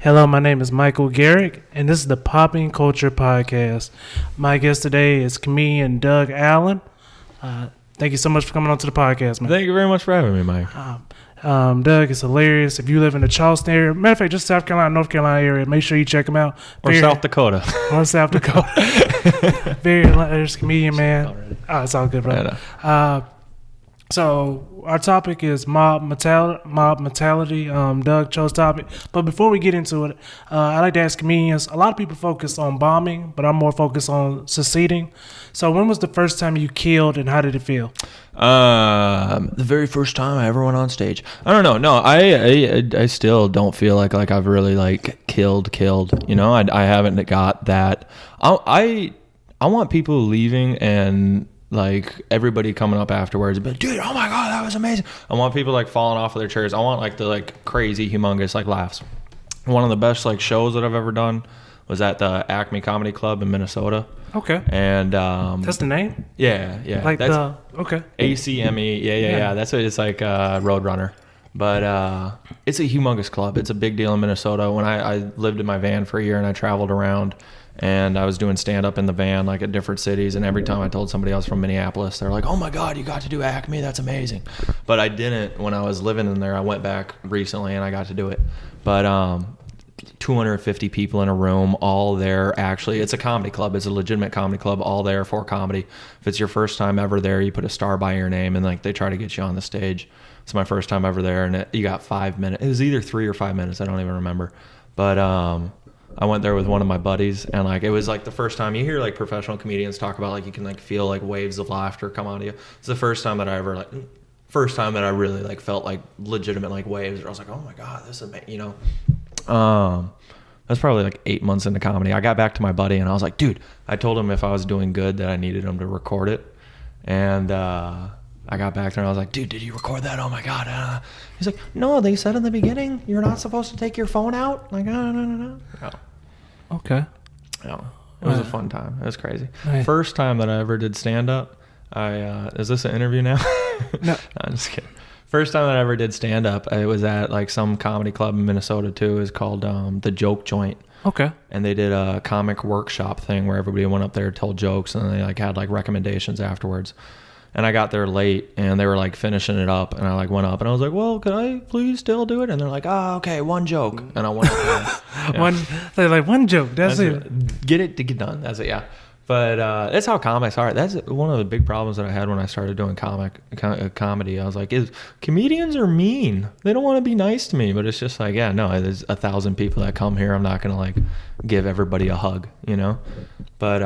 Hello, my name is Michael Garrick, and this is the PoppinCulture podcast. My guest today is comedian Doug Allen. Thank you so much for coming on to the podcast, man. Thank you very much for having me, Mike. Doug is hilarious. If you live in the Charleston area, matter of fact, just South Carolina, North Carolina area, make sure you check him out. Or South Dakota. Or South Dakota. Very hilarious comedian, man. Oh, it's all good, brother. So our topic is mob mentality. Doug chose topic. But before we get into it, I like to ask comedians, a lot of people focus on bombing, but I'm more focused on succeeding. So when was the first time you killed and how did it feel? The very first time I ever went on stage. I don't know. No, I still don't feel like I've really like killed. You know, I haven't got that. I want people leaving and like everybody coming up afterwards, but dude, oh my god, that was amazing. I want people like falling off of their chairs. I want like the like crazy, humongous like laughs. One of the best like shows that I've ever done was at the Acme Comedy Club in Minnesota. Okay. And that's the name? Yeah. Like that's okay. ACME. Yeah. That's what it's like. Roadrunner. But it's a humongous club. It's a big deal in Minnesota. When I lived in my van for a year and I traveled around. And I was doing stand-up in the van, like at different cities. And every time I told somebody I was from Minneapolis, they're like, oh my God, you got to do Acme. That's amazing. But I didn't when I was living in there. I went back recently and I got to do it. But 250 people in a room, all there. Actually, it's a comedy club. It's a legitimate comedy club, all there for comedy. If it's your first time ever there, you put a star by your name and like they try to get you on the stage. It's my first time ever there. And you got 5 minutes. It was either 3 or 5 minutes. I don't even remember. But I went there with one of my buddies and like it was like the first time you hear like professional comedians talk about like you can like feel like waves of laughter come on to you. It's the first time that I really like felt like legitimate like waves where I was like, oh my God, this is amazing, you know. That's probably like 8 months into comedy. I got back to my buddy and I was like, dude, I told him if I was doing good that I needed him to record it. And I got back there and I was like, dude, did you record that? Oh my God. He's like, no, they said in the beginning, you're not supposed to take your phone out. I'm like, no. Okay. Yeah. It was a fun time. It was crazy. Right. First time that I ever did stand up. Is this an interview now? No. I'm just kidding. First time that I ever did stand up, it was at like some comedy club in Minnesota too. It was called The Joke Joint. Okay. And they did a comic workshop thing where everybody went up there, told jokes, and they like had like recommendations afterwards. And I got there late and they were like finishing it up and I like went up and I was like, well, could I please still do it? And they're like, oh, okay, one joke. And I went up there. Yeah. They're like, one joke. That's it. Get it to get done. That's it. Yeah. But that's how comics are. That's one of the big problems that I had when I started doing comedy. I was like, comedians are mean. They don't want to be nice to me. But it's just like, yeah, no, there's 1,000 people that come here. I'm not going to like give everybody a hug, you know? But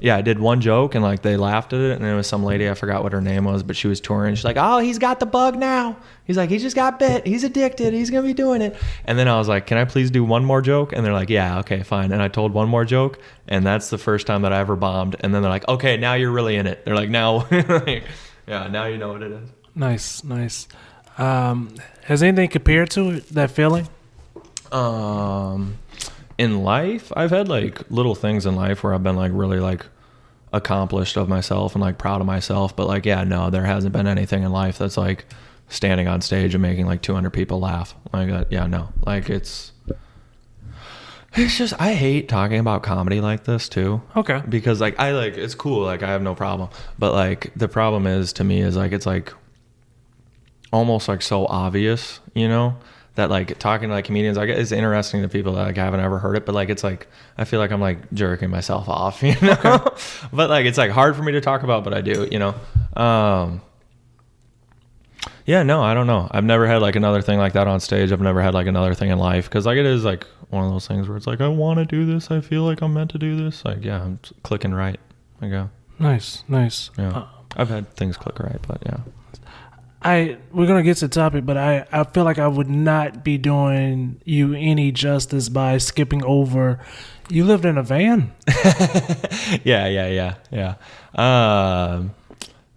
yeah, I did one joke and like they laughed at it. And there was some lady, I forgot what her name was, but she was touring. She's like, oh, he's got the bug now. He's like, he just got bit. He's addicted. He's going to be doing it. And then I was like, can I please do one more joke? And they're like, yeah, okay, fine. And I told one more joke. And that's the first time that I ever bombed. And then they're like, okay, now you're really in it. They're like, now, yeah, now you know what it is. Nice. Has anything compared to it, that feeling? In life, I've had like little things in life where I've been like really like accomplished of myself and like proud of myself. But like, yeah, no, there hasn't been anything in life that's like standing on stage and making like 200 people laugh. Like, yeah, no, like it's just, I hate talking about comedy like this too. Okay. Because like, it's cool. Like I have no problem. But like the problem is to me is like, it's like almost like so obvious, you know, that like talking to like comedians, like it's interesting to people that like haven't ever heard it, but like it's like I feel like I'm like jerking myself off, you know. Okay. But like it's like hard for me to talk about, but I do, you know. Yeah, no, I don't know. I've never had like another thing like that on stage. I've never had like another thing in life because like it is like one of those things where it's like I want to do this. I feel like I'm meant to do this. Like yeah, I'm clicking right. I go. Nice. Yeah, I've had things click right, but yeah. We're gonna get to the topic, but I feel like I would not be doing you any justice by skipping over. You lived in a van. Yeah.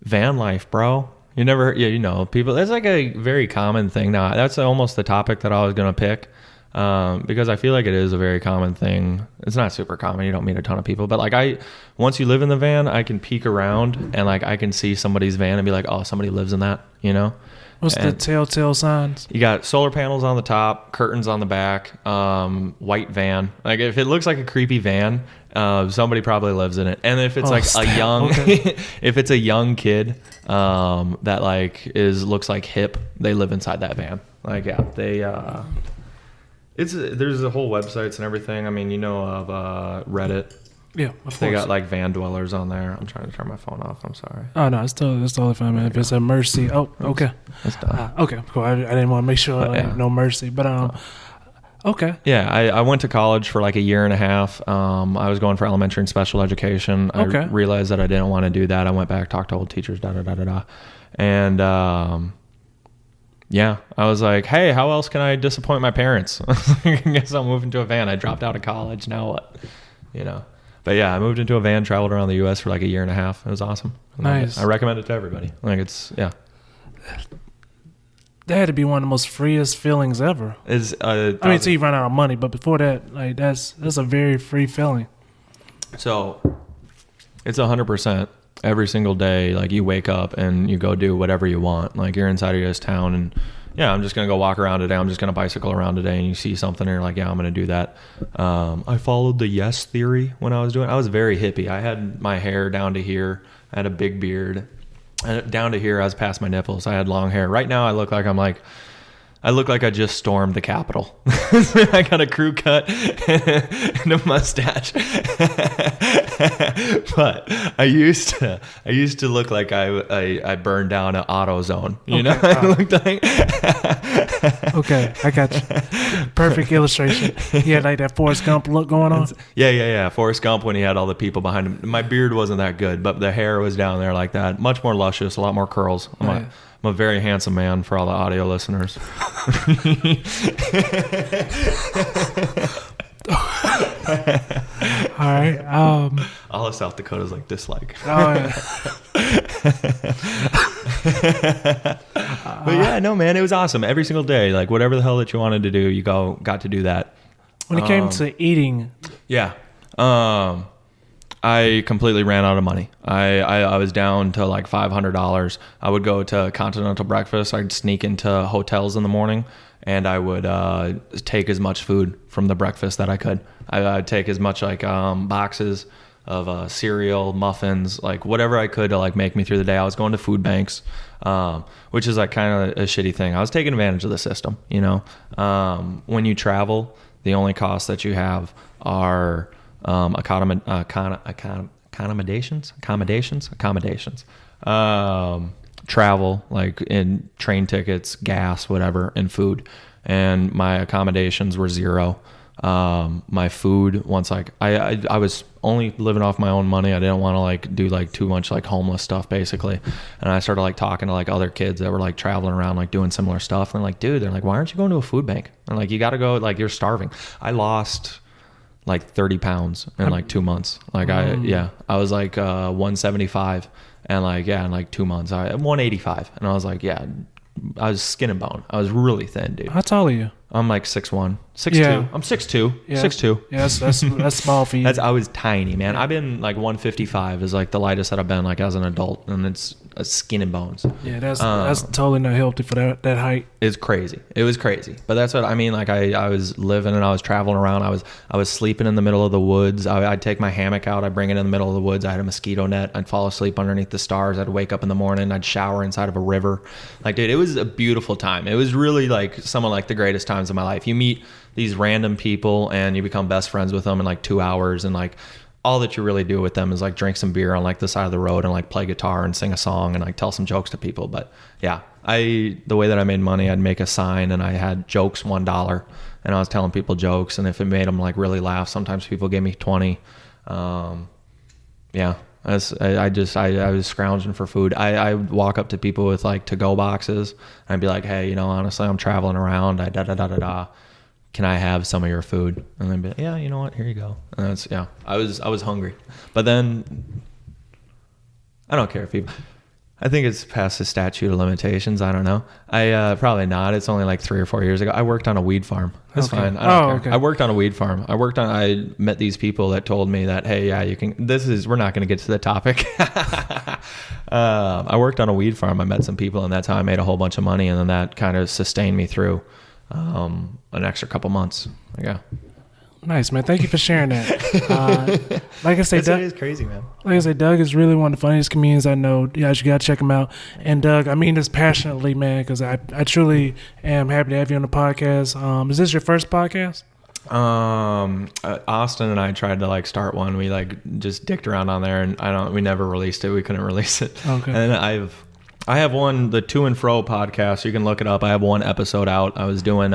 Van life, bro. You know, people. That's like a very common thing now. That's almost the topic that I was gonna pick. Because I feel like it is a very common thing. It's not super common. You don't meet a ton of people, but like once you live in the van, I can peek around and like I can see somebody's van and be like, oh, somebody lives in that, you know? What's the telltale signs? You got solar panels on the top, curtains on the back, white van. Like if it looks like a creepy van, somebody probably lives in it. And if it's a young, if it's a young kid that like looks like hip, they live inside that van. Like they there's a whole websites and everything. I mean, you know of Reddit. Yeah, of course. They got like van dwellers on there. I'm trying to turn my phone off. I'm sorry. Oh no, it's totally fine, man. If it's a Mercy, okay, that's done. Okay, cool. I didn't want to make sure no Mercy, but okay. Yeah, I went to college for like a year and a half. I was going for elementary and special education. I realized that I didn't want to do that. I went back, talked to old teachers, and yeah, I was like, hey, how else can I disappoint my parents? I guess I'll move into a van. I dropped out of college. Now what? You know. But yeah, I moved into a van, traveled around the U.S. for like a year and a half. It was awesome. Nice. I recommend it to everybody. Like yeah. That had to be one of the most freest feelings ever. I mean, until you run out of money, but before that, like that's a very free feeling. So it's 100% every single day. Like you wake up and you go do whatever you want. Like you're inside of this town and yeah, I'm just going to go walk around today. I'm just going to bicycle around today, and you see something and you're like, yeah, I'm going to do that. I followed the yes theory when I was doing it. I was very hippie. I had my hair down to here. I had a big beard. And down to here, I was past my nipples. I had long hair. Right now, I look like I just stormed the Capitol. I got a crew cut and a mustache. But I used to look like I burned down an AutoZone. You know, I looked like. Okay, I got you. Perfect illustration. He had like that Forrest Gump look going on. Yeah. Forrest Gump when he had all the people behind him. My beard wasn't that good, but the hair was down there like that. Much more luscious, a lot more curls. I'm a very handsome man for all the audio listeners. All right. All of South Dakota's like dislike. Oh, yeah. But yeah, no, man, it was awesome. Every single day, like whatever the hell that you wanted to do, you got to do that. When it came to eating. Yeah. I completely ran out of money. I was down to like $500. I would go to continental breakfast. I'd sneak into hotels in the morning, and I would take as much food from the breakfast that I could. I'd take as much like boxes of cereal, muffins, like whatever I could to like make me through the day. I was going to food banks, which is like kind of a shitty thing. I was taking advantage of the system, you know. When you travel, the only costs that you have are accommodations, travel, like in train tickets, gas, whatever, and food. And my accommodations were zero. My food, once like I was only living off my own money. I didn't want to like do like too much like homeless stuff basically. And I started like talking to like other kids that were like traveling around like doing similar stuff. And they're like, dude, they're like, why aren't you going to a food bank? And like, you got to go, like you're starving. I lost like 30 pounds in like 2 months. Like I was like 175 and like, yeah, in like 2 months, I'm 185. And I was like, yeah, I was skin and bone. I was really thin, dude. How tall are you? I'm like 6'1", 6'2". Yeah. I'm 6'2", yeah. 6'2". Yeah, that's small for you. I was tiny, man. I've been like 155 is like the lightest that I've been like as an adult, and it's skin and bones. Yeah, that's totally not healthy for that height. It's crazy. It was crazy, but that's what I mean. Like I was living and I was traveling around. I was sleeping in the middle of the woods. I'd take my hammock out. I'd bring it in the middle of the woods. I had a mosquito net. I'd fall asleep underneath the stars. I'd wake up in the morning. I'd shower inside of a river. Like, dude, it was a beautiful time. It was really like some of like the greatest times of my life. You meet these random people and you become best friends with them in like 2 hours, and like all that you really do with them is like drink some beer on like the side of the road and like play guitar and sing a song and like tell some jokes to people. But yeah, the way that I made money, I'd make a sign and I had jokes $1, and I was telling people jokes, and if it made them like really laugh, sometimes people gave me 20. Yeah. I was scrounging for food. I would walk up to people with like to-go boxes and I'd be like, hey, you know, honestly, I'm traveling around. Can I have some of your food? And they'd be like, yeah, you know what? Here you go. And that's, yeah, I was hungry. But then I don't care if people, I think it's past the statute of limitations. I don't know. I probably not. It's only like 3 or 4 years ago. I worked on a weed farm. That's fine. I don't care. I worked on a weed farm. I met these people that told me that, hey, yeah, you can. We're not going to get to the topic. I worked on a weed farm. I met some people, and that's how I made a whole bunch of money, and then that kind of sustained me through an extra couple months. Yeah. Nice, man. Thank you for sharing that. Like I say, Doug is crazy, man. Like I said, Doug is really one of the funniest comedians I know. You guys, you got to check him out. And Doug, I mean this passionately, man, because I truly am happy to have you on the podcast. Is this your first podcast? Austin and I tried to like start one. We like just dicked around on there, and we never released it. We couldn't release it. Okay. And I have one, the To and Fro podcast. You can look it up. I have one episode out. I was doing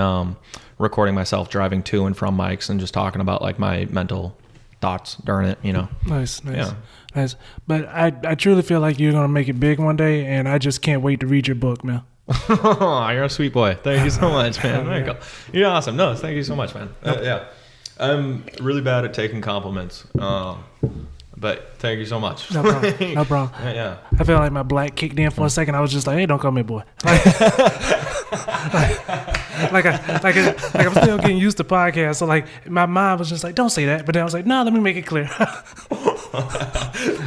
recording myself driving to and from mics and just talking about like my mental thoughts during it, you know. Nice. Nice. But I truly feel like you're gonna make it big one day, and I just can't wait to read your book, man. You're a sweet boy. Thank you so much, man. You're awesome. No, thank you so much, man. Yeah, I'm really bad at taking compliments. But thank you so much. No problem. No problem. Yeah. I feel like my black kicked in for a second. I was just like, hey, don't call me boy. Like I'm still getting used to podcasts. So like my mind was just like, don't say that. But then I was like, no, let me make it clear.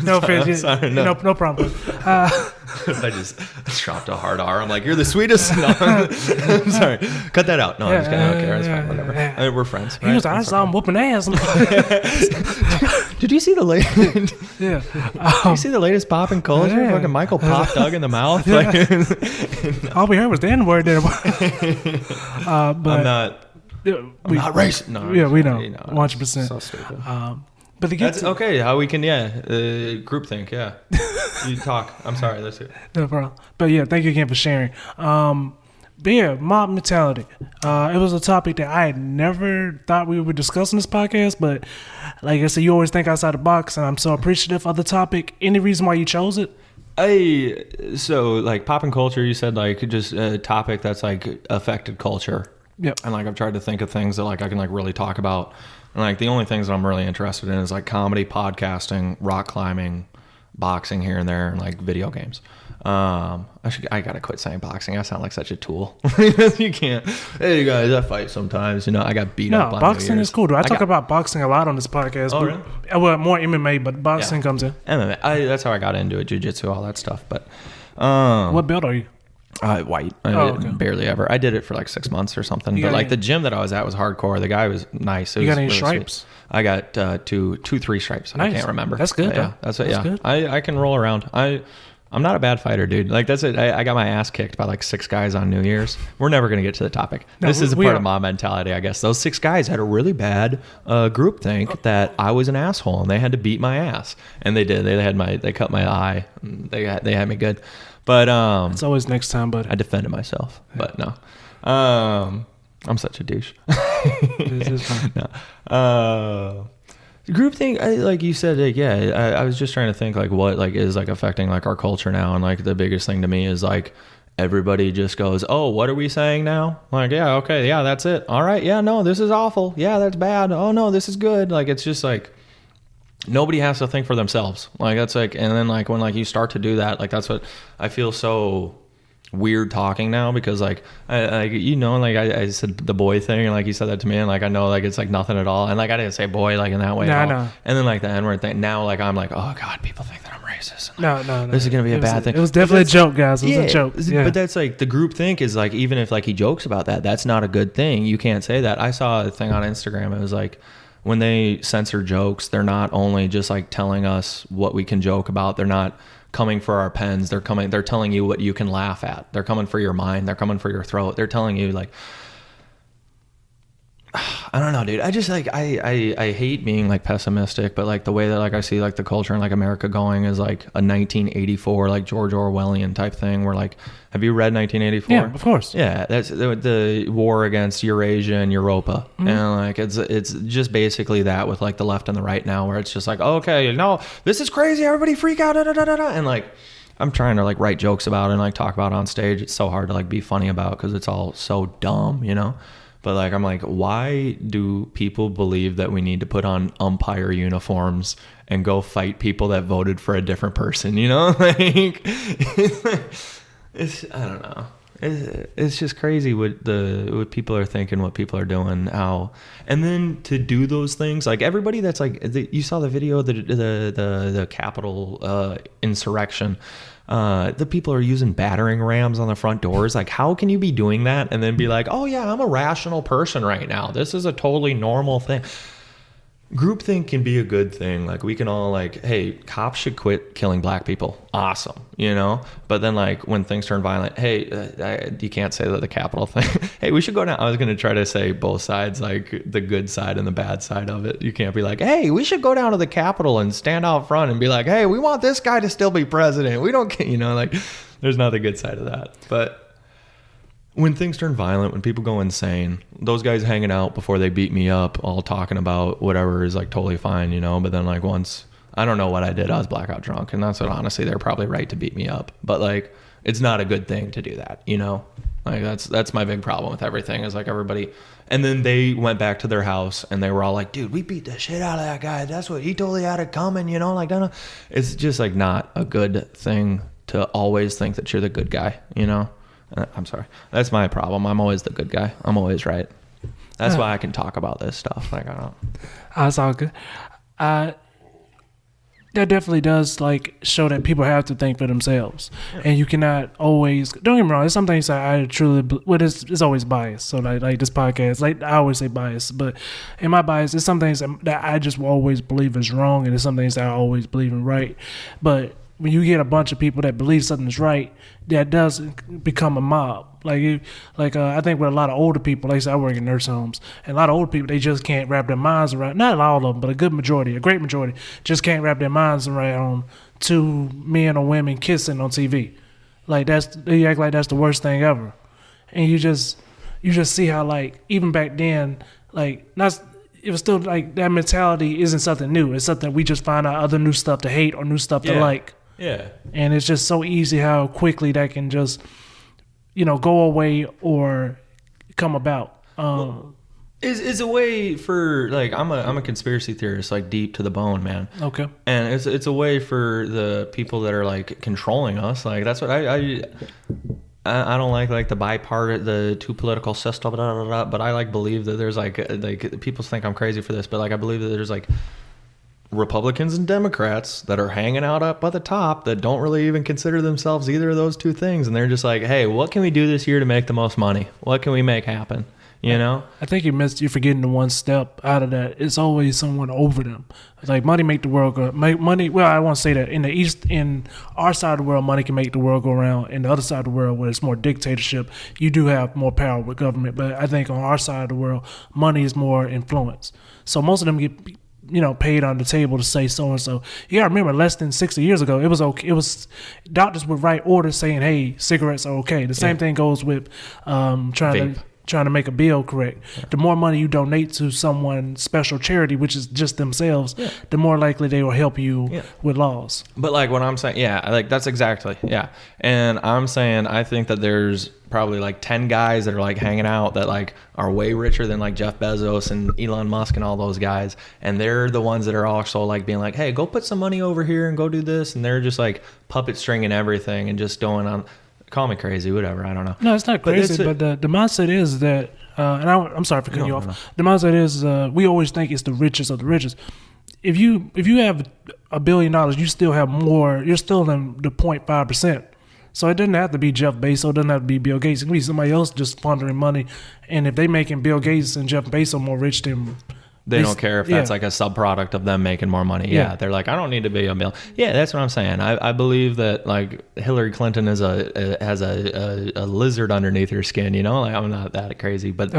No offense. Sorry, no problem. I just dropped a hard R. I'm like, you're the sweetest. No, I'm sorry. Cut that out. No, I'm just kidding. I don't care. It's fine. Whatever. I mean, we're friends. Right? He was like, I saw him whooping ass. Did you see the latest? Yeah. Did you see the latest PoppinCulture? Yeah. Fucking Michael popped Doug in the mouth. Yeah. Like, all we heard was the N-word there. But I'm not racist. No. Yeah, we know. 100%. So stupid. But to get okay. How we can, groupthink, yeah. You talk. I'm sorry. That's it. No problem. But yeah, thank you again for sharing. But yeah, mob mentality. It was a topic that I had never thought we would discuss in this podcast, but like I said, you always think outside the box, and I'm so appreciative of the topic. Any reason why you chose it? So like PoppinCulture, you said like just a topic that's like affected culture. Yep. And like I've tried to think of things that like I can like really talk about. And like the only things that I'm really interested in is like comedy, podcasting, rock climbing, boxing here and there, and like video games. I gotta quit saying boxing. I sound like such a tool. You can't. Hey guys, I fight sometimes. You know, I got beat up. No, boxing is cool. I talk about boxing a lot on this podcast. Oh, really? Well, more MMA, but boxing comes in. MMA. That's how I got into it. Jiu-jitsu, all that stuff. But what belt are you? White. Barely ever. I did it for like 6 months or something. But like the gym that I was at was hardcore. The guy was nice. You got any really stripes? Sweet. I got two, 3 stripes. Nice. I can't remember. That's good. Yeah, that's good. I can roll around. I'm not a bad fighter, dude. Like that's it. I got my ass kicked by like 6 guys on New Year's. We're never gonna get to the topic. No, this is a part of my mentality, I guess. Those 6 guys had a really bad group think that I was an asshole and they had to beat my ass, and they did. They cut my eye. They had me good, but it's always next time, bud. I defended myself, but no. I'm such a douche. This is fine. No. Group thing, like you said, like, I was just trying to think like what like is like affecting like our culture now, and like the biggest thing to me is like everybody just goes, oh, what are we saying now? Like, yeah, okay, yeah, that's it. All right, yeah, no, this is awful. Yeah, that's bad. Oh no, this is good. Like it's just like nobody has to think for themselves. Like that's like, and then like when like you start to do that, like that's what I feel so weird talking now, because like I said the boy thing, and like you said that to me, and like I know like it's like nothing at all, and like I didn't say boy like in that way at all. No. And then like the N-word thing, now like I'm like, oh god, people think that I'm racist, and, like, no, this is gonna be a bad thing. It was definitely a joke, guys. It was a joke. Yeah. But that's like the group think is like, even if like he jokes about that, that's not a good thing. You can't say that. I saw a thing on Instagram, it was like when they censor jokes, they're not only just like telling us what we can joke about, they're not coming for our pens, they're telling you what you can laugh at, they're coming for your mind, they're coming for your throat, they're telling you like, I don't know, dude. I just like I hate being like pessimistic, but like the way that like I see like the culture in like America going is like a 1984 like George Orwellian type thing, where like, have you read 1984? Yeah, of course. Yeah, that's the war against Eurasia and Europa, and like it's just basically that with like the left and the right now, where it's just like, okay, no, this is crazy, everybody freak out, and like I'm trying to like write jokes about it and like talk about it on stage. It's so hard to like be funny about because it's all so dumb, you know. But like, I'm like, why do people believe that we need to put on umpire uniforms and go fight people that voted for a different person? You know, like, it's, I don't know. It's just crazy what people are thinking, what people are doing, how, and then to do those things, like everybody that's like, you saw the video of the Capitol insurrection. The people are using battering rams on the front doors. Like, how can you be doing that and then be like, oh yeah, I'm a rational person right now, this is a totally normal thing? Groupthink can be a good thing. Like, we can all like, hey, cops should quit killing black people. Awesome, you know? But then like when things turn violent, hey, you can't say that the Capitol thing. Hey, we should go down. I was going to try to say both sides, like the good side and the bad side of it. You can't be like, hey, we should go down to the Capitol and stand out front and be like, hey, we want this guy to still be president. We don't, you know, like there's not the good side of that. But when things turn violent, when people go insane, those guys hanging out before they beat me up, all talking about whatever is like totally fine, you know? But then like once, I don't know what I did, I was blackout drunk. And that's what, honestly, they're probably right to beat me up. But like, it's not a good thing to do that, you know? Like that's my big problem with everything is like everybody. And then they went back to their house and they were all like, dude, we beat the shit out of that guy. That's what he totally had it coming, you know? Like, it's just like not a good thing to always think that you're the good guy, you know? I'm sorry. That's my problem. I'm always the good guy. I'm always right. That's why I can talk about this stuff. Like, I don't. That's all good. That definitely does like show that people have to think for themselves, and you cannot always. Don't get me wrong. There's some things that I truly. Well, it's always biased. So like this podcast, like I always say bias, but in my bias, there's some things that I just will always believe is wrong, and there's some things that I always believe in right, but when you get a bunch of people that believe something is right, that does become a mob. I think with a lot of older people, like I said, I work in nursing homes, and a lot of older people, they just can't wrap their minds around, not all of them, but a great majority, just can't wrap their minds around two men or women kissing on TV. Like they act like that's the worst thing ever. And you just see how like, even back then, like it was still like that mentality isn't something new. It's something we just find out other new stuff to hate or new stuff to like. Yeah. And it's just so easy how quickly that can just, go away or come about. Is a way for like, I'm a conspiracy theorist, like deep to the bone, man. Okay. And it's a way for the people that are like controlling us. Like that's what I don't like the the two political system, but I like believe that there's like people think I'm crazy for this, but like I believe that there's like Republicans and Democrats that are hanging out up at the top that don't really even consider themselves either of those two things, and they're just like, hey, what can we do this year to make the most money? What can we make happen? You know? I think you're forgetting the one step out of that. It's always someone over them. It's like money make the world go. Money. Well, I won't say that. In our side of the world, money can make the world go around. In the other side of the world, where it's more dictatorship, you do have more power with government. But I think on our side of the world, money is more influence. So most of them get paid on the table to say so and so. You gotta remember, less than 60 years ago, it was okay. It was doctors would write orders saying, "Hey, cigarettes are okay." The same thing goes with trying to make a bill correct. Yeah. The more money you donate to someone's special charity, which is just themselves, the more likely they will help you with laws. But like what I'm saying, like that's exactly, And I'm saying I think that there's probably like 10 guys that are like hanging out that like are way richer than like Jeff Bezos and Elon Musk and all those guys. And they're the ones that are also like being like, hey, go put some money over here and go do this. And they're just like puppet stringing everything and just going on. Call me crazy, whatever. I don't know. No, it's not crazy, but the mindset is that, and I'm sorry for cutting you off. No. The mindset is we always think it's the richest of the richest. If you have $1 billion, you still have more. You're still in the 0.5%. So it doesn't have to be Jeff Bezos. It doesn't have to be Bill Gates. It can be somebody else just pondering money. And if they making Bill Gates and Jeff Bezos more rich than they don't care if that's like a subproduct of them making more money. Yeah. They're like, I don't need to be a million. Yeah, that's what I'm saying. I believe that like Hillary Clinton has a lizard underneath her skin. Like I'm not that crazy, but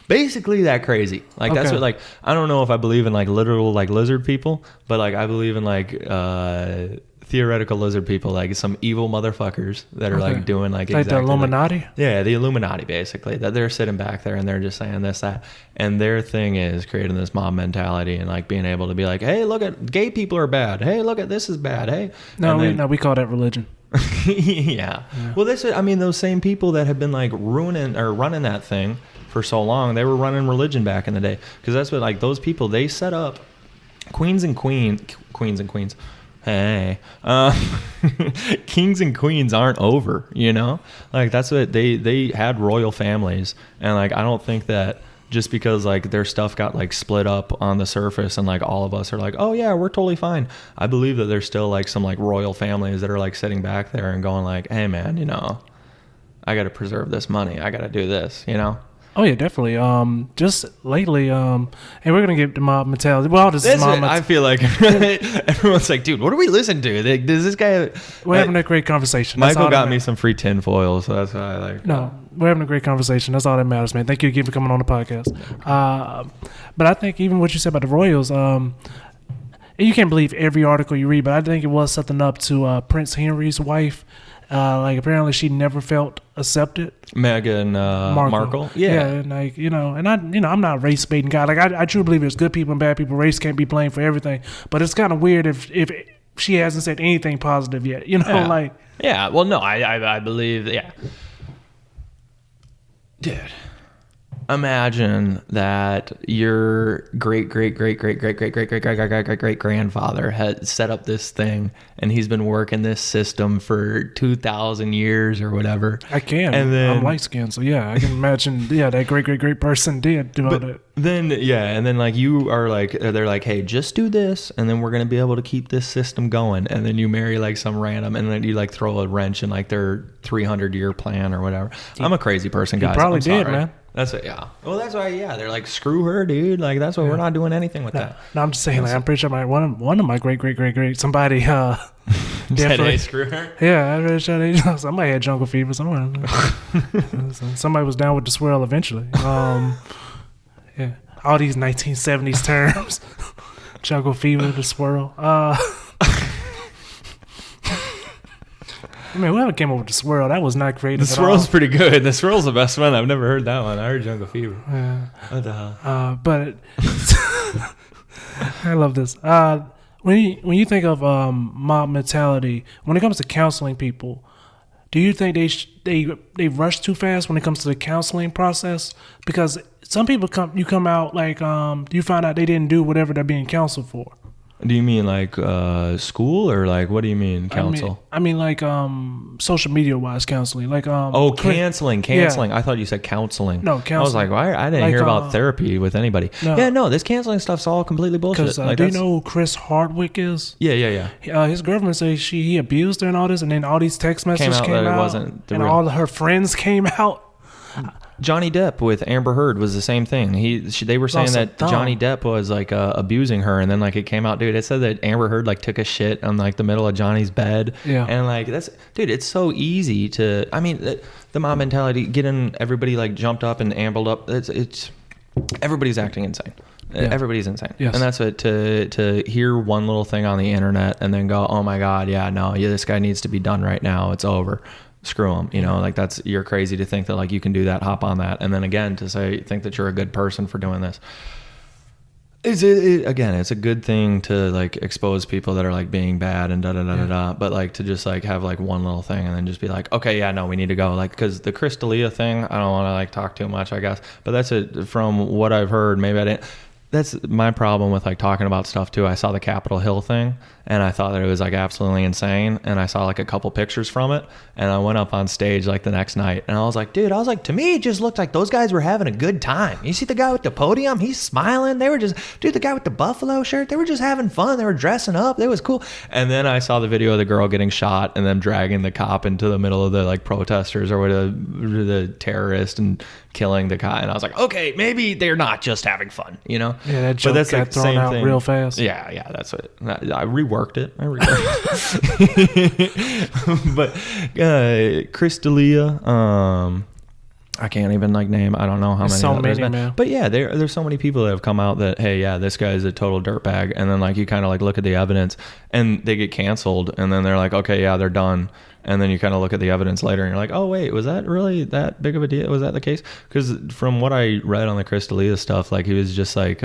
basically that crazy. Like that's what like I don't know if I believe in like literal like lizard people, but like I believe in like theoretical lizard people, like some evil motherfuckers that are like doing like exactly the Illuminati. The Illuminati, basically, that they're sitting back there and they're just saying this, that, and their thing is creating this mob mentality and like being able to be like, hey, look at gay people are bad. Hey, look at this is bad. Hey, we call that religion. Yeah. Well, those same people that have been like ruining or running that thing for so long. They were running religion back in the day, because that's what, like, those people, they set up queens and queens. Hey, kings and queens aren't over, you know? Like, that's what they had, royal families. And, like, I don't think that just because, like, their stuff got, like, split up on the surface and, like, all of us are like, oh yeah, we're totally fine. I believe that there's still, like, some, like, royal families that are, like, sitting back there and going like, hey man, you know, I got to preserve this money. I got to do this, you know? Oh yeah, definitely. Just lately, and we're gonna get to mob mentality. Well, this is mob. I feel like everyone's like, dude, what do we listen to? Does this guy? We're having a great conversation. Michael got me some free tinfoil, so that's why I like. No, we're having a great conversation. That's all that matters, man. Thank you again for coming on the podcast. But I think even what you said about the Royals, and you can't believe every article you read, but I think it was something up to Prince Henry's wife. Like, apparently she never felt accepted. Meghan Markle. Yeah, and like, you know, and I'm not a race baiting guy. Like, I truly believe there's good people and bad people. Race can't be blamed for everything. But it's kind of weird if she hasn't said anything positive yet. You know, yeah. like. Yeah. Well, no, I believe. Yeah. Dude. Imagine that your great grandfather had set up this thing, and he's been working this system for 2,000 years or whatever. I can. And then, I'm light skinned, so yeah, I can imagine. Yeah, that great person did do all that. Then and then like you are like, they're like, hey, just do this, and then we're gonna be able to keep this system going. And then you marry like some random, and then you like throw a wrench in like their 300-year plan or whatever. I'm a crazy person, guys. You probably did, man. That's it, yeah. Well, that's why, yeah. They're like, screw her, dude. Like, that's why we're not doing anything with that. No, I'm just saying, like, I'm pretty sure one of my great somebody definitely screw her. Yeah, I'm pretty sure somebody had jungle fever. Somebody was down with the swirl eventually. Yeah, all these 1970s terms, jungle fever, the swirl. I mean, whoever came up with the swirl, that was not creative. The swirl's pretty good. The swirl's the best one. I've never heard that one. I heard Jungle Fever. Yeah. What the hell? But I love this. When you think of mob mentality, when it comes to counseling people, do you think they rush too fast when it comes to the counseling process? Because some people come out like you find out they didn't do whatever they're being counseled for. Do you mean like school, or like what do you mean counsel? I mean like social media wise counseling, like canceling. Yeah. I thought you said counseling. No, counseling. I was like, why? I didn't hear about therapy with anybody. No. Yeah, no, this canceling stuff's all completely bullshit. Like, do you know who Chris Hardwick is? Yeah. His girlfriend says he abused her and all this, and then all these text messages came out, it wasn't the and real. all her friends came out. Johnny Depp with Amber Heard was the same thing. They were saying that Johnny Depp was like abusing her, and then like it came out, dude. It said that Amber Heard like took a shit on like the middle of Johnny's bed. Yeah, and like dude, it's so easy to. I mean, the mob mentality, getting everybody like jumped up and ambled up. It's everybody's acting insane. Yeah. Everybody's insane. Yes. And that's what to hear one little thing on the internet and then go, oh my god, this guy needs to be done right now. It's over. Screw them, you know, like you're crazy to think that like you can do that, hop on that, and then again to think that you're a good person for doing this. Again, it's a good thing to like expose people that are like being bad and da, but like to just like have like one little thing and then just be like, okay, yeah, no, we need to go, like, because the Chris D'Elia thing, I don't want to like talk too much, I guess, but that's it from what I've heard. Maybe I didn't. That's my problem with like talking about stuff too. I saw the Capitol Hill thing and I thought that it was like absolutely insane. And I saw like a couple pictures from it and I went up on stage like the next night and I was like, to me, it just looked like those guys were having a good time. You see the guy with the podium, he's smiling. They were just, the guy with the buffalo shirt, they were just having fun. They were dressing up. It was cool. And then I saw the video of the girl getting shot and them dragging the cop into the middle of the like protesters or the terrorist and killing the guy. And I was like, okay, maybe they're not just having fun, you know? Yeah, that joke got like thrown out real fast. Yeah, that's it. I reworked it. But Chris D'Elia, I can't even like name. I don't know how many. So many, man. But yeah, there's so many people that have come out that, hey, yeah, this guy's a total dirtbag, and then like you kind of like look at the evidence, and they get canceled, and then they're like, okay, yeah, they're done. And then you kind of look at the evidence later and you're like, oh, wait, was that really that big of a deal? Was that the case? Because from what I read on the Chris D'Elia stuff, like he was just like,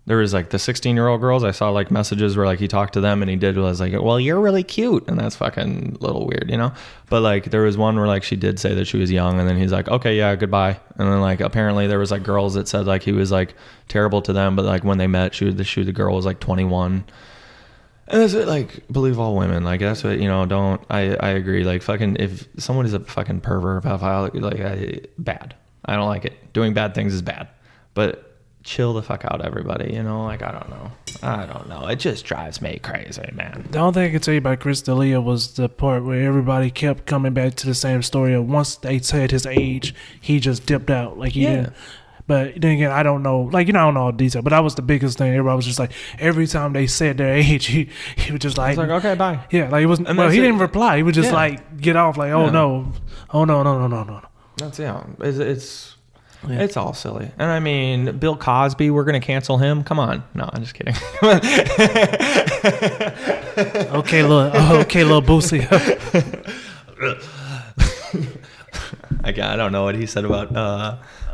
there was like the 16-year-old girls. I saw like messages where like he talked to them and he was like, well, you're really cute. And that's fucking a little weird, you know? But like there was one where like she did say that she was young and then he's like, okay, yeah, goodbye. And then like apparently there was like girls that said like he was like terrible to them. But like when they met, the girl was like 21. And that's it, like, believe all women. Like, that's what, you know, I agree. Like, fucking, if someone is a fucking pervert, pedophile, like, bad. I don't like it. Doing bad things is bad. But chill the fuck out, everybody, you know? Like, I don't know. It just drives me crazy, man. The only thing I can tell you about Chris D'Elia was the part where everybody kept coming back to the same story of once they said his age, he just dipped out. Like, he didn't. But then again, I don't know. Like, you know, I don't know all the detail. But that was the biggest thing. Everybody was just like, every time they said their age, he was just like, okay, bye. Yeah, like it wasn't. Well, he didn't reply. He would just like get off. Like, oh no. That's it's all silly. And I mean, Bill Cosby, we're gonna cancel him. Come on. No, I'm just kidding. okay, little Boosie. I don't know what he said about.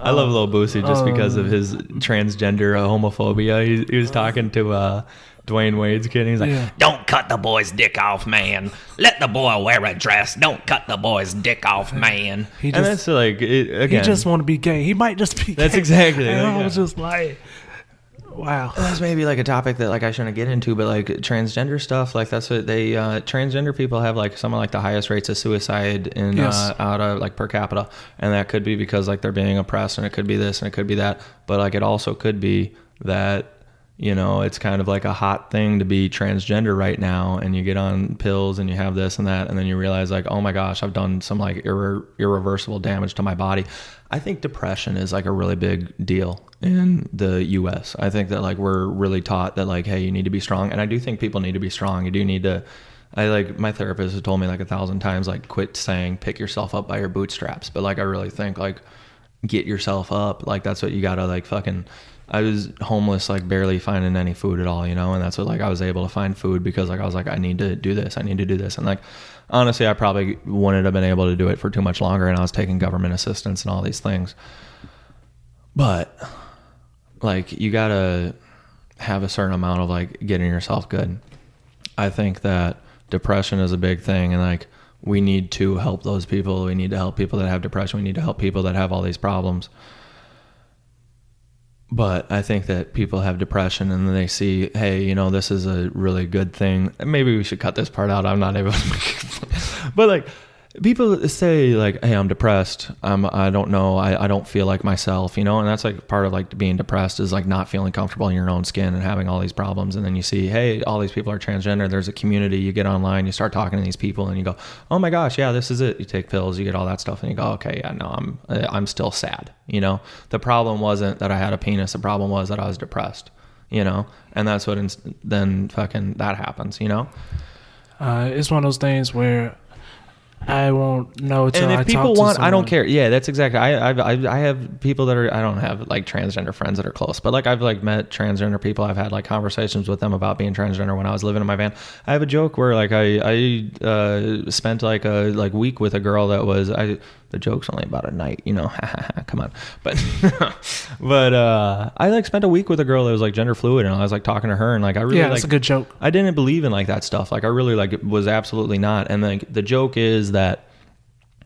I love Lil Boosie just because of his transgender homophobia. He was talking to Dwayne Wade's kid. And he's like, "Don't cut the boy's dick off, man. Let the boy wear a dress. Don't cut the boy's dick off, man." And that's like, again, he just want to be gay. He might just be. That's gay. exactly. And I was just like, wow. That's maybe like a topic that like I shouldn't get into, but like transgender stuff, like that's what they transgender people have like some of like the highest rates of suicide in out of like per capita, and that could be because like they're being oppressed, and it could be this and it could be that, but like it also could be that, you know, it's kind of like a hot thing to be transgender right now, and you get on pills and you have this and that, and then you realize like, oh my gosh, I've done some like irreversible damage to my body. I think depression is like a really big deal in the US. I think that like we're really taught that like, hey, you need to be strong. And I do think people need to be strong. You do need to, my therapist has told me like 1,000 times, like quit saying pick yourself up by your bootstraps. But like, I really think like get yourself up. Like that's what you gotta like fucking, I was homeless, like barely finding any food at all, you know? And that's what like I was able to find food because like I was like, I need to do this. And like, honestly, I probably wouldn't have been able to do it for too much longer, and I was taking government assistance and all these things. But like you gotta have a certain amount of like getting yourself good. I think that depression is a big thing, and like we need to help those people. We need to help people that have depression. We need to help people that have all these problems. But I think that people have depression and then they see, hey, you know, this is a really good thing. Maybe we should cut this part out. I'm not able to make it. But like people say like, hey, I'm depressed. I don't know. I don't feel like myself, you know, and that's like part of like being depressed is like not feeling comfortable in your own skin and having all these problems. And then you see, hey, all these people are transgender. There's a community. You get online, you start talking to these people and you go, oh my gosh, yeah, this is it. You take pills, you get all that stuff and you go, okay, yeah, no, I'm still sad. You know, the problem wasn't that I had a penis. The problem was that I was depressed, you know, and that's what then fucking that happens, you know? It's one of those things where I won't know till and if I people talk to want, someone. I don't care. Yeah, that's exactly. I have people that are. I don't have like transgender friends that are close, but like I've like met transgender people. I've had like conversations with them about being transgender when I was living in my van. I have a joke where like I spent like a week with a girl that was The joke's only about a night, you know. Come on, but I like spent a week with a girl that was like gender fluid, and I was like talking to her, and like I really that's a good joke. I didn't believe in like that stuff. Like I really like was absolutely not. And like the joke is that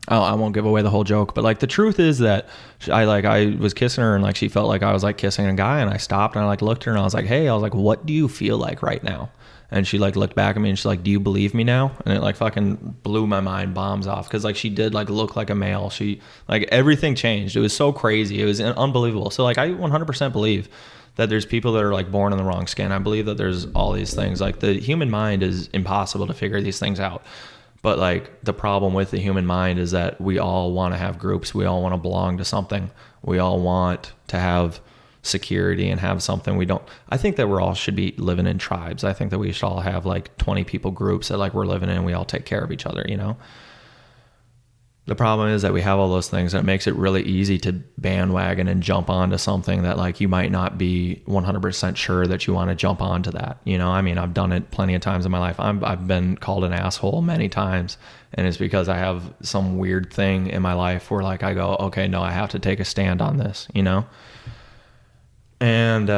I won't give away the whole joke, but like the truth is that I was kissing her and like she felt like I was like kissing a guy, and I stopped and I like looked at her and I was like, hey, I was like, what do you feel like right now? And she like looked back at me and she's like, do you believe me now? And it like fucking blew my mind bombs off, because like she did like look like a male. She like everything changed. It was so crazy. It was unbelievable. So like I 100% believe that there's people that are like born in the wrong skin. I believe that there's all these things. Like the human mind is impossible to figure these things out. But like the problem with the human mind is that we all want to have groups. We all want to belong to something. We all want to have security and have something. I think that all should be living in tribes. I think that we should all have like 20 people groups that like we're living in and we all take care of each other, you know? The problem is that we have all those things, and it makes it really easy to bandwagon and jump onto something that like you might not be 100% sure that you want to jump onto that. You know, I mean, I've done it plenty of times in my life. I've been called an asshole many times, and it's because I have some weird thing in my life where like I go, okay, no, I have to take a stand on this, you know? And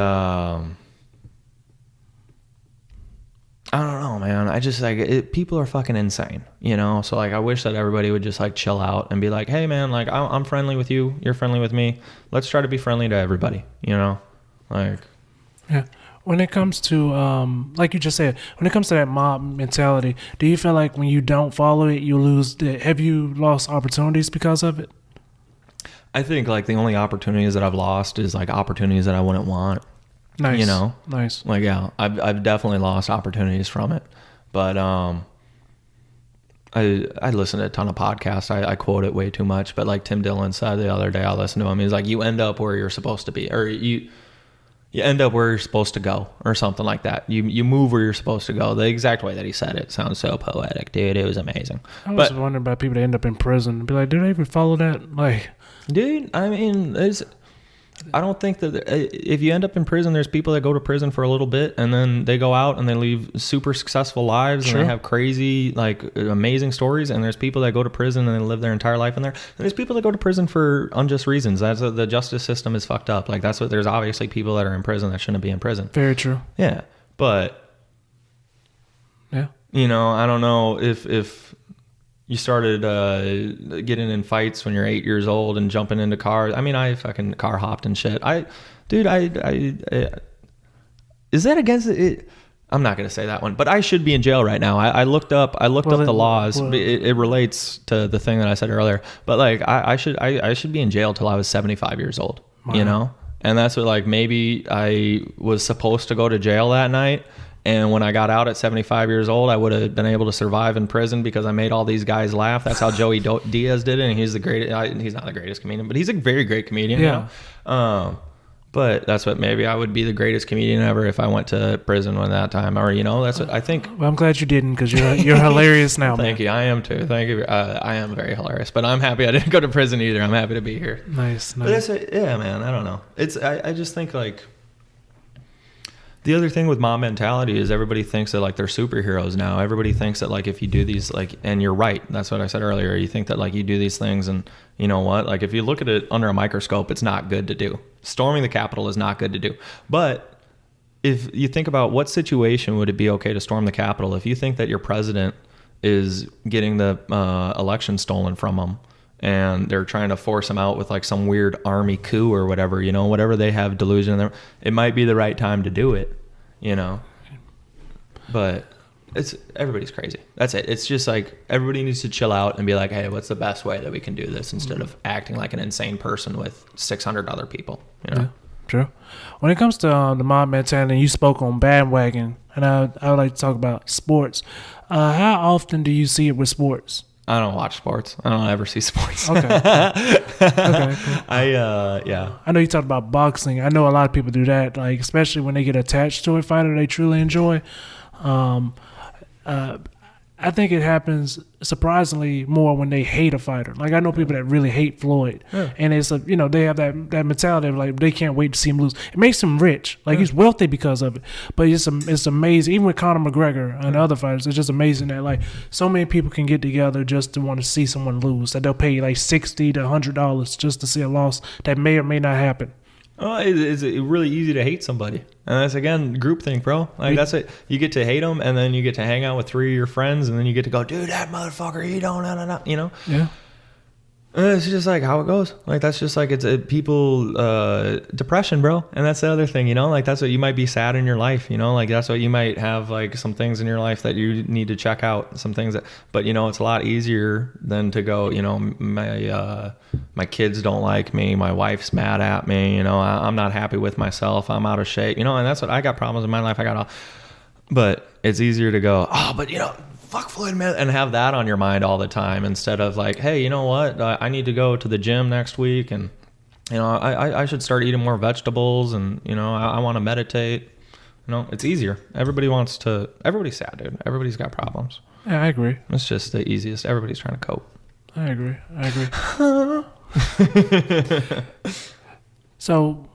I don't know, man. I just people are fucking insane, you know? So like, I wish that everybody would just like chill out and be like, hey man, like I'm friendly with you. You're friendly with me. Let's try to be friendly to everybody, you know? Like, Yeah. When it comes to, like you just said, when it comes to that mob mentality, do you feel like when you don't follow it, you lose? Have you lost opportunities because of it? I think like the only opportunities that I've lost is like opportunities that I wouldn't want. Nice. You know? Nice. Like, yeah, I've definitely lost opportunities from it. But I listen to a ton of podcasts. I quote it way too much. But like Tim Dillon said the other day, I listened to him. He's like, you end up where you're supposed to be, or you end up where you're supposed to go, or something like that. You move where you're supposed to go. The exact way that he said it sounds so poetic, dude. It was amazing. I was wondering about people that end up in prison. Be like, do they even follow that? Like, dude, I mean, I don't think that if you end up in prison, there's people that go to prison for a little bit and then they go out and they live super successful lives and they have crazy, like amazing stories. And there's people that go to prison and they live their entire life in there. And there's people that go to prison for unjust reasons. The justice system is fucked up. Like there's obviously people that are in prison that shouldn't be in prison. Very true. Yeah. But, yeah, you know, I don't know if you started getting in fights when you're 8 years old and jumping into cars. I mean, I fucking car hopped and shit. Is that against it? I'm not gonna say that one, but I should be in jail right now. I looked up the laws. It relates to the thing that I said earlier. But like, I should be in jail till I was 75 years old. Wow. You know, and that's what like maybe I was supposed to go to jail that night. And when I got out at 75 years old, I would have been able to survive in prison because I made all these guys laugh. That's how Joey Diaz did it. And he's the greatest. He's not the greatest comedian, but he's a very great comedian. Yeah. You know? But that's what maybe I would be the greatest comedian ever if I went to prison when that time. Or, you know, that's what I think. Well, I'm glad you didn't because you're hilarious now. Thank you. I am too. Thank you. I am very hilarious. But I'm happy I didn't go to prison either. I'm happy to be here. Nice. But that's yeah, man. I don't know. I just think like. The other thing with mob mentality is everybody thinks that like they're superheroes now. Everybody thinks that like if you do these like, and you're right, that's what I said earlier. You think that like you do these things and you know what? Like if you look at it under a microscope, it's not good to do. Storming the Capitol is not good to do. But if you think about what situation would it be okay to storm the Capitol, if you think that your president is getting the election stolen from him and they're trying to force him out with like some weird army coup or whatever, you know, whatever they have delusion in them, it might be the right time to do it, you know. But everybody's crazy. That's it. It's just like everybody needs to chill out and be like, hey, what's the best way that we can do this instead of acting like an insane person with 600 other people, you know. Yeah, true. When it comes to the mob mentality, you spoke on bandwagon, and I would like to talk about sports. How often do you see it with sports? I don't watch sports. I don't ever see sports. Okay. Okay, cool. Yeah. I know you talked about boxing. I know a lot of people do that, like especially when they get attached to a fighter they truly enjoy. I think it happens surprisingly more when they hate a fighter. Like I know people that really hate Floyd, and it's they have that mentality of like they can't wait to see him lose. It makes him rich, like he's wealthy because of it. But it's amazing. Even with Conor McGregor and other fighters, it's just amazing that like so many people can get together just to want to see someone lose. That they'll pay like $60 to $100 just to see a loss that may or may not happen. Oh, it's really easy to hate somebody. And that's, again, groupthink, bro. Like, that's it. You get to hate them, and then you get to hang out with 3 of your friends, and then you get to go, dude, that motherfucker, he don't, you know? Yeah. It's just like how it goes. Like, that's just like, it's people, depression, bro. And that's the other thing, you know? Like, that's what you might be sad in your life, you know? Like, that's what you might have, like, some things in your life that you need to check out. Some things that, but, you know, it's a lot easier than to go, you know, my kids don't like me. My wife's mad at me. You know, I'm not happy with myself. I'm out of shape, you know? And that's what I got problems in my life. But it's easier to go, oh, but, you know, fuck Floyd, man, and have that on your mind all the time instead of like, hey, you know what? I need to go to the gym next week, and you know, I should start eating more vegetables, and you know, I want to meditate. You know, it's easier. Everybody's sad, dude. Everybody's got problems. Yeah, I agree. It's just the easiest. Everybody's trying to cope. I agree. So,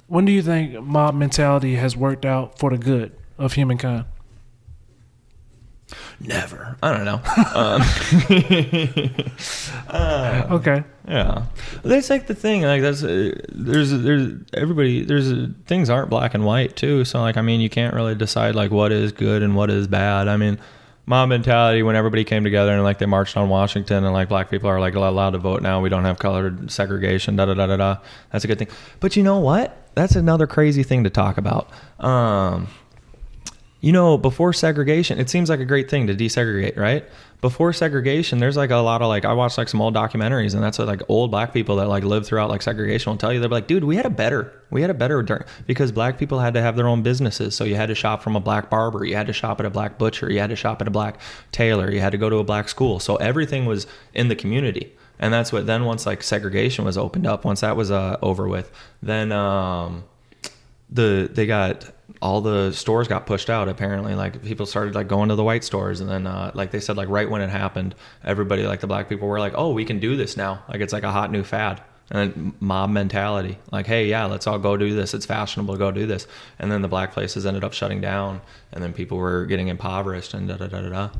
when do you think mob mentality has worked out for the good of humankind? Never. I don't know. Okay. Yeah, that's like the thing. Like that's there's everybody. Things aren't black and white too. So like I mean, you can't really decide like what is good and what is bad. I mean, mob mentality when everybody came together and like they marched on Washington and like black people are like allowed to vote now. We don't have colored segregation. Da da da da da. That's a good thing. But you know what? That's another crazy thing to talk about. You know, before segregation, it seems like a great thing to desegregate, right? Before segregation, there's like a lot of like, I watched like some old documentaries, and that's what like old black people that like lived throughout like segregation will tell you. They're like, dude, we had a better because black people had to have their own businesses. So you had to shop from a black barber, you had to shop at a black butcher, you had to shop at a black tailor, you had to go to a black school. So everything was in the community. And that's what, then once like segregation was opened up, once that was over with, then all the stores got pushed out. Apparently, like people started like going to the white stores, and then like they said, like right when it happened, everybody, like the black people were like, oh, we can do this now. Like it's like a hot new fad. And then mob mentality, like, hey, yeah, let's all go do this. It's fashionable to go do this. And then the black places ended up shutting down, and then people were getting impoverished and da da da da da.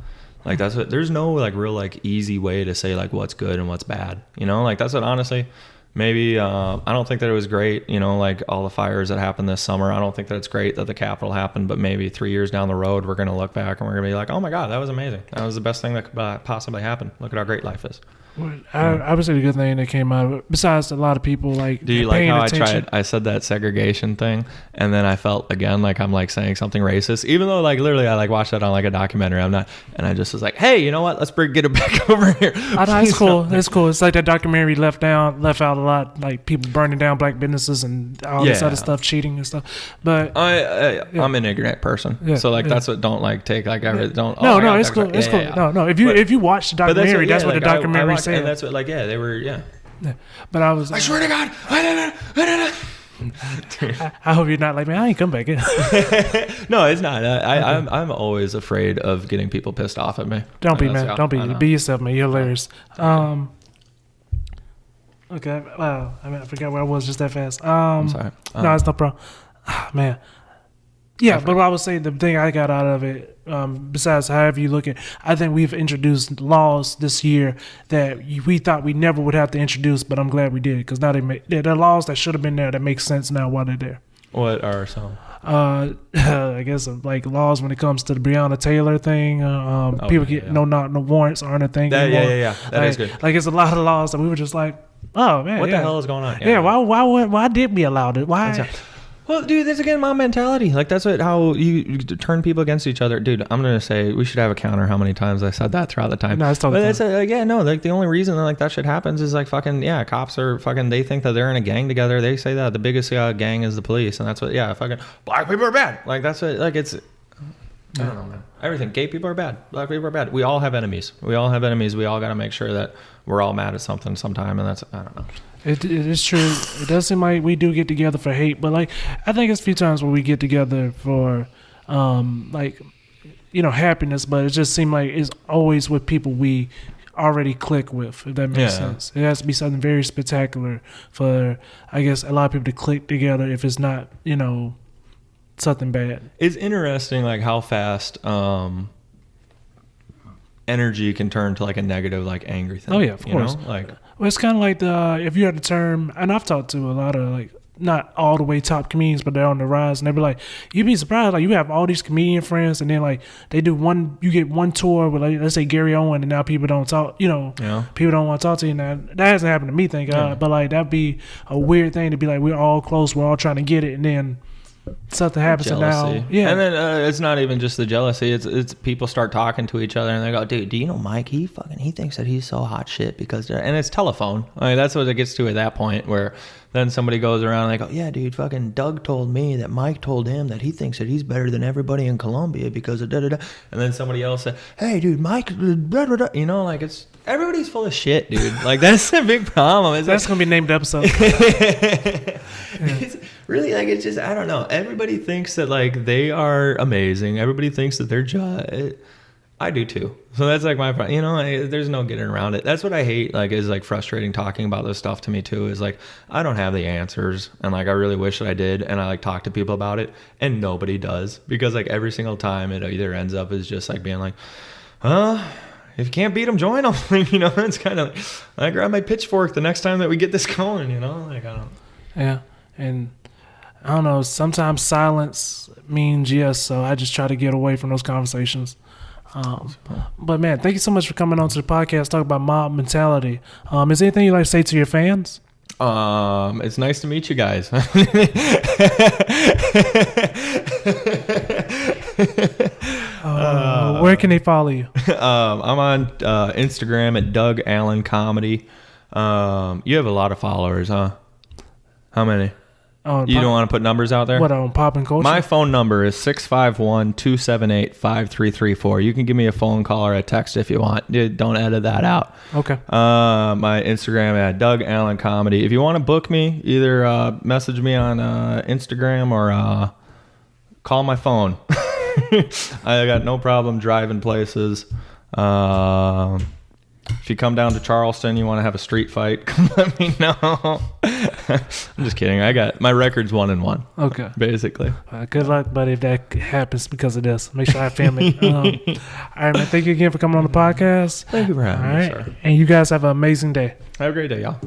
Like that's what, there's no like real like easy way to say like what's good and what's bad, you know? Like that's what, honestly, maybe I don't think that it was great, you know, like all the fires that happened this summer. I don't think that it's great that the Capitol happened, but maybe 3 years down the road we're going to look back and we're going to be like, oh my God, that was amazing. That was the best thing that could possibly happen. Look at how great life is. I would say the good thing that came out of it, besides a lot of people like do you like how attention. I said that segregation thing, and then I felt again like I'm like saying something racist, even though like literally I like watched that on like a documentary. I'm not, and I just was like, hey, you know what, let's get it back over here. It's cool. It's cool. It's like that documentary left out a lot, like people burning down black businesses and all this other stuff, cheating and stuff. But I'm an ignorant person, so like that's what, don't like take like every don't. No, it's cool. It's cool. No. If you watch the documentary, that's what the documentary said. And that's what, like, they were, But I was, I swear to God, I hope you're not like, man, I ain't come back in. No, it's not. I'm always afraid of getting people pissed off at me. Don't be, man. Don't be. Be yourself, man. You're hilarious. Okay. Wow. I forgot where I was just that fast. I'm sorry. No, it's no problem. Man. Yeah, but I would say the thing I got out of it, besides however you look at, I think we've introduced laws this year that we thought we never would have to introduce, but I'm glad we did, because now they're laws that should have been there that make sense now while they're there. What are some? I guess like laws when it comes to the Breonna Taylor thing. People get no warrants aren't a thing anymore. Yeah. That is good. Like it's a lot of laws that we were just like, oh man, what the hell is going on? Yeah, why did we allow it? Why? Well, dude, that's again mob mentality. Like that's how you turn people against each other. Dude, I'm gonna say we should have a counter how many times I said that throughout the time. No, it's totally. But it's like the only reason that like that shit happens is like fucking cops are fucking, they think that they're in a gang together. They say that the biggest gang is the police, and that's what fucking black people are bad. Like that's what, like it's. I don't know, man. Everything. Gay people are bad. Black people are bad. We all have enemies. We all got to make sure that we're all mad at something sometime, and that's, I don't know. It is true. It does seem like we do get together for hate, but like I think it's a few times where we get together for like, you know, happiness, but it just seems like it's always with people we already click with, if that makes sense. It has to be something very spectacular for, I guess, a lot of people to click together if it's not, you know, something bad. It's interesting like how fast energy can turn to like a negative, like angry thing. Oh yeah, of course. Know? Like, well, it's kind of like if you had the term, and I've talked to a lot of like not all the way top comedians, but they're on the rise, and they be like, you'd be surprised, like you have all these comedian friends, and then like you get one tour with like, let's say Gary Owen, and now people don't talk, you know, people don't want to talk to you now. That hasn't happened to me, thank God, but like that'd be a weird thing to be like, we're all close, we're all trying to get it, and then something happens jealousy. And now, and then it's not even just the jealousy. It's people start talking to each other and they go, dude, do you know Mike? He thinks that he's so hot shit because, and it's telephone. I mean, that's what it gets to at that point where then somebody goes around and they go, yeah, dude, fucking Doug told me that Mike told him that he thinks that he's better than everybody in Colombia because of da da da. And then somebody else said, hey, dude, Mike, da da da. You know, like it's everybody's full of shit, dude. Like that's a big problem. That's gonna be named episode. It's really like, it's just, I don't know. Everybody thinks that like they are amazing. Everybody thinks that they're just. I do too. So that's like my problem. You know, there's no getting around it. That's what I hate. Like, is like frustrating talking about this stuff to me too. Is like I don't have the answers, and like I really wish that I did. And I like talk to people about it, and nobody does because like every single time it either ends up as just like being like, If you can't beat them, join them. It's kind of. I grab my pitchfork the next time that we get this going. Like I don't. Yeah, and I don't know. Sometimes silence means yes, so I just try to get away from those conversations. But man, thank you so much for coming on to the podcast, talk about mob mentality. Is there anything you'd like to say to your fans? It's nice to meet you guys. Where can they follow you? I'm on Instagram at Doug Allen Comedy. You have a lot of followers, huh? How many? You don't want to put numbers out there? What, on PoppinCulture? My phone number is 651-278-5334. You can give me a phone call or a text if you want. Dude, don't edit that out. Okay. My Instagram at Doug Allen Comedy. If you want to book me, either message me on Instagram or call my phone. I got no problem driving places. If you come down to Charleston, you want to have a street fight, come let me know. I'm just kidding. My record's 1-1. Okay. Basically. Good luck, buddy, if that happens because of this. Make sure I have family. All right, man. Thank you again for coming on the podcast. Thank you for having me, sir. And you guys have an amazing day. Have a great day, y'all.